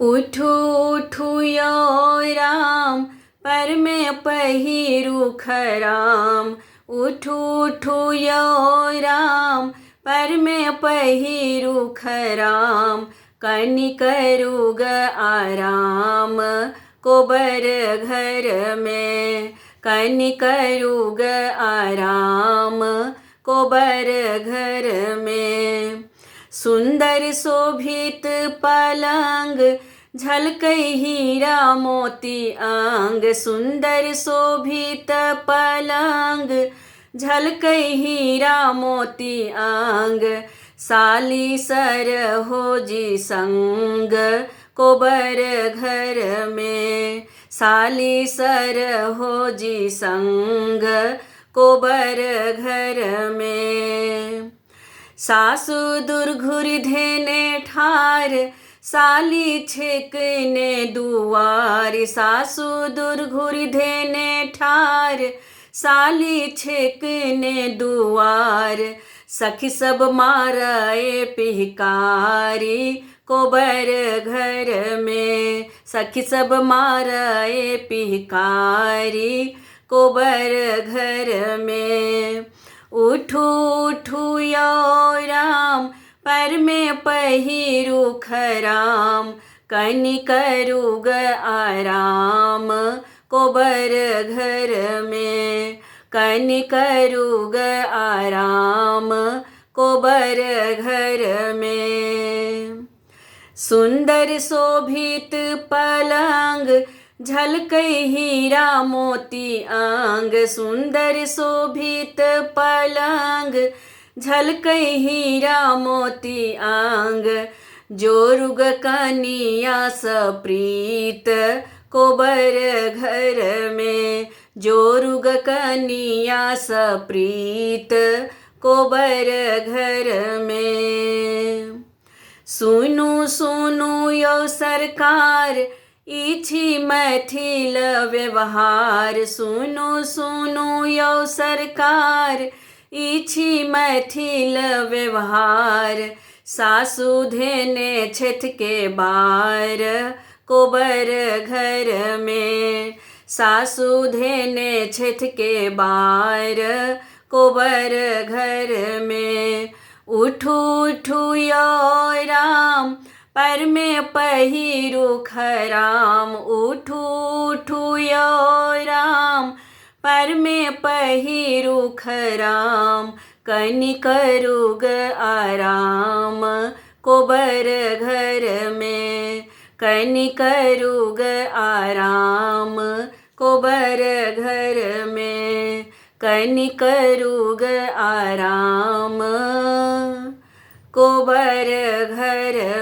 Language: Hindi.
उठू उठू यो राम, पर में पहिरू खराम। उठू उठू यो राम, पर में पहिरू खराम। कनि करूग आराम, कोबर घर में। कनि करूग आराम, कोबर घर में। सुंदर शोभित पलंग, झलकै हीरा मोती अंग। सुंदर शोभित पलंग, झलकै हीरा मोती अंग। साली सरहोजी संग, कोबर घर में। साली सरहोजी संग, कोबर घर में। सासु दुर्घुर धेने ठार, साली छेकने दुआर। सासु दुर्घुर धेने ठार, साली छेकने दुआर। सखी सब मारे पिहकारी, कोबर घर में। सखी सब मारे पिहकारी, कोबर घर में। उठू उठू यो राम, पर में पहिरू खराम। कनि करूग आराम, कोबर घर में। कनि करूग आराम, कोबर घर में। सुंदर शोभित पलंग, झलकै हीरा मोती अंग। सुंदर शोभित पलंग, झलकै हीरा मोती अंग। जोरुग कनिया सप्रीत, कोबर घर में। जोरुग कनिया सप्रीत, कोबर घर में। सुनु सुनु यो सरकार, इछि मैथिल व्यवहार। सुनु सुनु यो सरकार, इछि मैथिल व्यवहार। सासु धेने छेथ के बार, कोबर घर में। सासु धेने छेथ के बार, कोबर घर में। उठू उठू यो राम, पर में पहिरू खराम। उठू उठू यो राम, पर में पहिरू खराम। कनि करूग आराम, कोबर घर में। कनि करूग आराम, कोबर घर में। कनि करूग आराम, कोबर घर